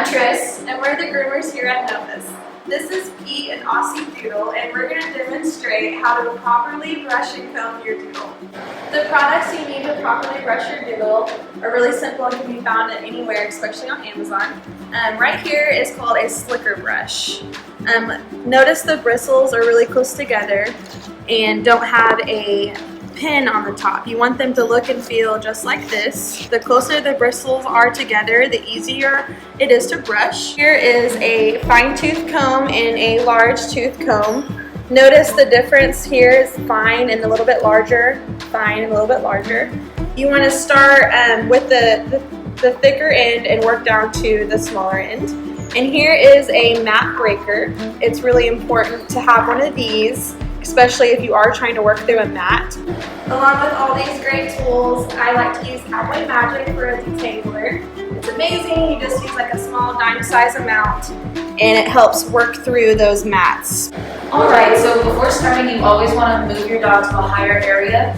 Tris, and we're the groomers here at Novus. This is Pete, an Aussie Doodle, and we're going to demonstrate how to properly brush and comb your doodle. The products you need to properly brush your doodle are really simple and can be found anywhere, especially on Amazon. Right here is called a slicker brush. Notice the bristles are really close together and don't have a pin on the top. You want them to look and feel just like this. The closer the bristles are together, the easier it is to brush. Here is a fine tooth comb and a large tooth comb. Notice the difference here is fine and a little bit larger, fine and a little bit larger. You want to start with the thicker end and work down to the smaller end. And here is a mat breaker. It's really important to have one of these, especially if you are trying to work through a mat. Along with all these great tools, I like to use Cowboy Magic for a detangler. It's amazing. You just use like a small dime size amount and it helps work through those mats. Alright, so before starting, you always want to move your dog to a higher area.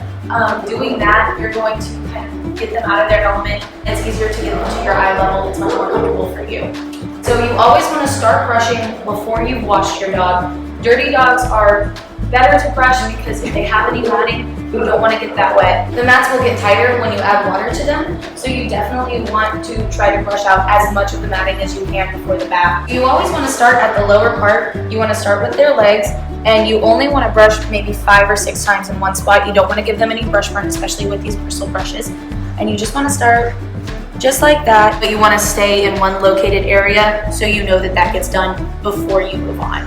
Doing that, you're going to kind of get them out of their element. It's easier to get them to your eye level. It's much more comfortable for you. So you always want to start brushing before you wash your dog. Dirty dogs are better to brush because if they have any matting, you don't want to get that wet. The mats will get tighter when you add water to them, so you definitely want to try to brush out as much of the matting as you can before the bath. You always want to start at the lower part. You want to start with their legs, and you only want to brush maybe 5 or 6 times in one spot. You don't want to give them any brush burn, especially with these bristle brushes. And you just want to start just like that, but you want to stay in one located area so you know that that gets done before you move on.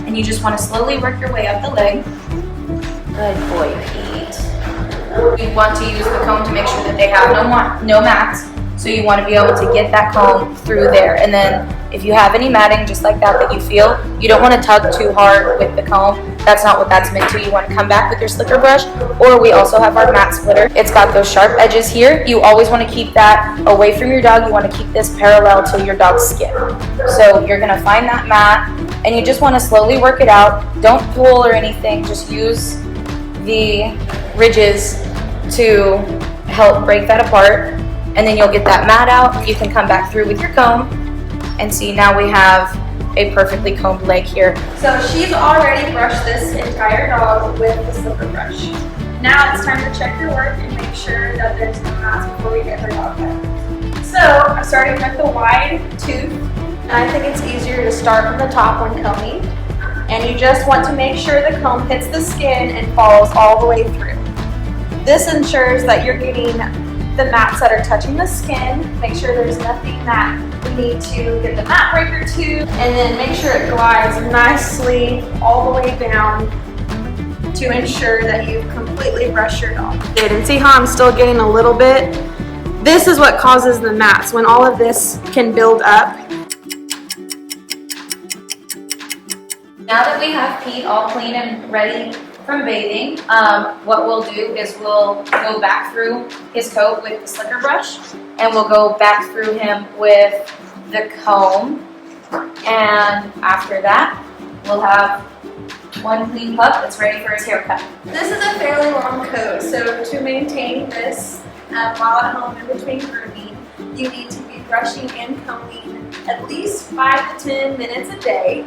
And you just want to slowly work your way up the leg. Good boy, Pete. You want to use the comb to make sure that they have no mats. So you want to be able to get that comb through there. And then if you have any matting just like that you feel, you don't want to tug too hard with the comb. That's not what that's meant to. You want to come back with your slicker brush, or we also have our mat splitter. It's got those sharp edges here. You always want to keep that away from your dog. You want to keep this parallel to your dog's skin. So you're going to find that mat, and you just want to slowly work it out. Don't pull or anything. Just use the ridges to help break that apart. And then you'll get that mat out. You can come back through with your comb and see now we have a perfectly combed leg here. So she's already brushed this entire dog with the slicker brush. Now it's time to check your work and make sure that there's no mats before we get her dog wet. So I'm starting with the wide tooth, and I think it's easier to start from the top when combing. And you just want to make sure the comb hits the skin and follows all the way through. This ensures that you're getting the mats that are touching the skin. Make sure there's nothing that we need to get the mat breaker to, and then make sure it glides nicely all the way down to ensure that you've completely brushed your dog. And see how I'm still getting a little bit? This is what causes the mats, when all of this can build up. Now that we have Pete all clean and ready from bathing, what we'll do is we'll go back through his coat with the slicker brush, and we'll go back through him with the comb, and after that we'll have one clean pup that's ready for his haircut. This is a fairly long coat, so to maintain this while at home in between grooming, you need to be brushing and combing at least 5 to 10 minutes a day.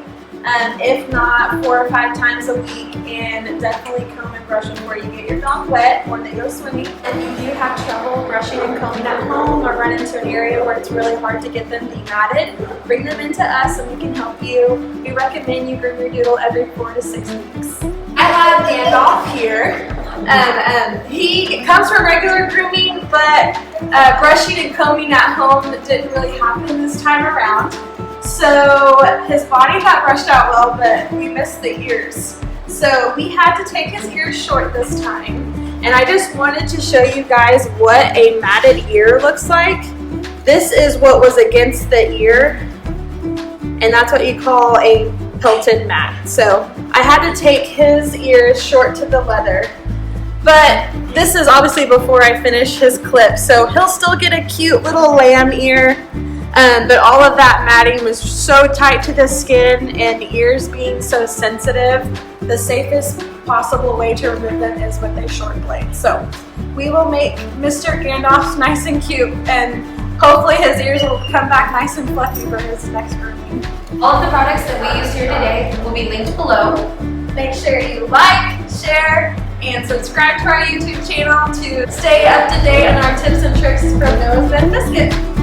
If not 4 or 5 times a week, and definitely comb and brush before you get your dog wet or they go swimming. If you do have trouble brushing and combing at home or run into an area where it's really hard to get them dematted, bring them into us and we can help you. We recommend you groom your doodle every 4 to 6 weeks. I have Gandalf here. He comes from regular grooming, but brushing and combing at home didn't really happen this time around. So his body got brushed out well, but we missed the ears. So we had to take his ears short this time. And I just wanted to show you guys what a matted ear looks like. This is what was against the ear, and that's what you call a Pelton mat. So I had to take his ears short to the leather. But this is obviously before I finish his clip, so he'll still get a cute little lamb ear. But all of that matting was so tight to the skin, and the ears being so sensitive, the safest possible way to remove them is with a short blade. So we will make Mr. Gandalf nice and cute and hopefully his ears will come back nice and fluffy for his next grooming. All of the products that we used here today will be linked below. Make sure you like, share, and subscribe to our YouTube channel to stay up to date on our tips and tricks from Noah's Bend Biscuit.